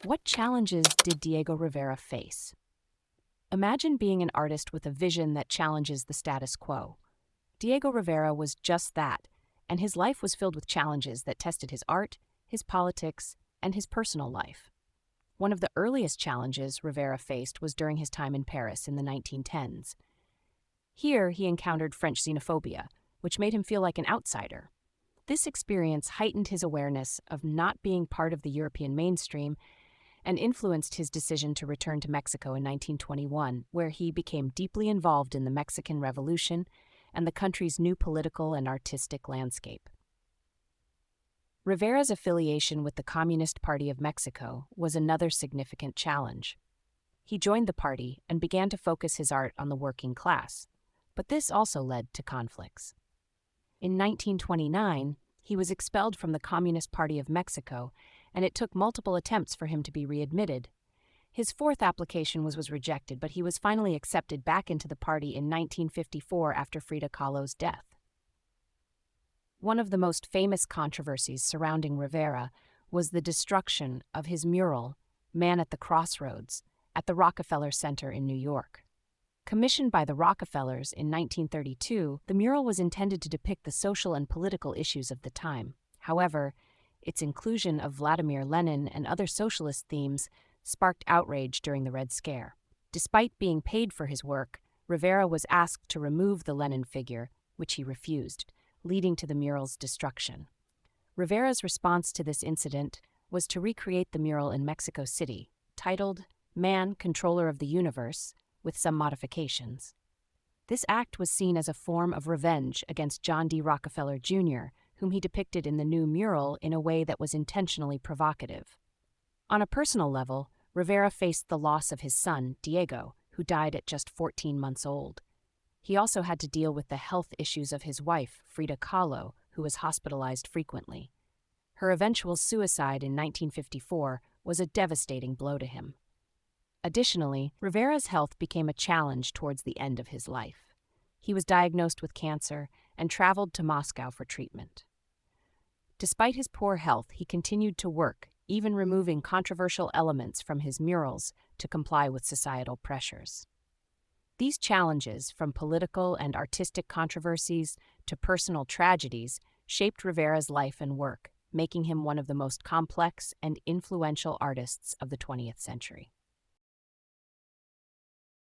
What challenges did Diego Rivera face? Imagine being an artist with a vision that challenges the status quo. Diego Rivera was just that, and his life was filled with challenges that tested his art, his politics, and his personal life. One of the earliest challenges Rivera faced was during his time in Paris in the 1910s. Here, he encountered French xenophobia, which made him feel like an outsider. This experience heightened his awareness of not being part of the European mainstream and influenced his decision to return to Mexico in 1921, where he became deeply involved in the Mexican Revolution and the country's new political and artistic landscape. Rivera's affiliation with the Communist Party of Mexico was another significant challenge. He joined the party and began to focus his art on the working class, but this also led to conflicts. In 1929, he was expelled from the Communist Party of Mexico, and it took multiple attempts for him to be readmitted. His fourth application was rejected, but he was finally accepted back into the party in 1954 after Frida Kahlo's death. One of the most famous controversies surrounding Rivera was the destruction of his mural, Man at the Crossroads, at the Rockefeller Center in New York. Commissioned by the Rockefellers in 1932, the mural was intended to depict the social and political issues of the time. However, its inclusion of Vladimir Lenin and other socialist themes sparked outrage during the Red Scare. Despite being paid for his work, Rivera was asked to remove the Lenin figure, which he refused, leading to the mural's destruction. Rivera's response to this incident was to recreate the mural in Mexico City, titled Man, Controller of the Universe, with some modifications. This act was seen as a form of revenge against John D. Rockefeller Jr., whom he depicted in the new mural in a way that was intentionally provocative. On a personal level, Rivera faced the loss of his son, Diego, who died at just 14 months old. He also had to deal with the health issues of his wife, Frida Kahlo, who was hospitalized frequently. Her eventual suicide in 1954 was a devastating blow to him. Additionally, Rivera's health became a challenge towards the end of his life. He was diagnosed with cancer and traveled to Moscow for treatment. Despite his poor health, he continued to work, even removing controversial elements from his murals to comply with societal pressures. These challenges, from political and artistic controversies to personal tragedies, shaped Rivera's life and work, making him one of the most complex and influential artists of the 20th century.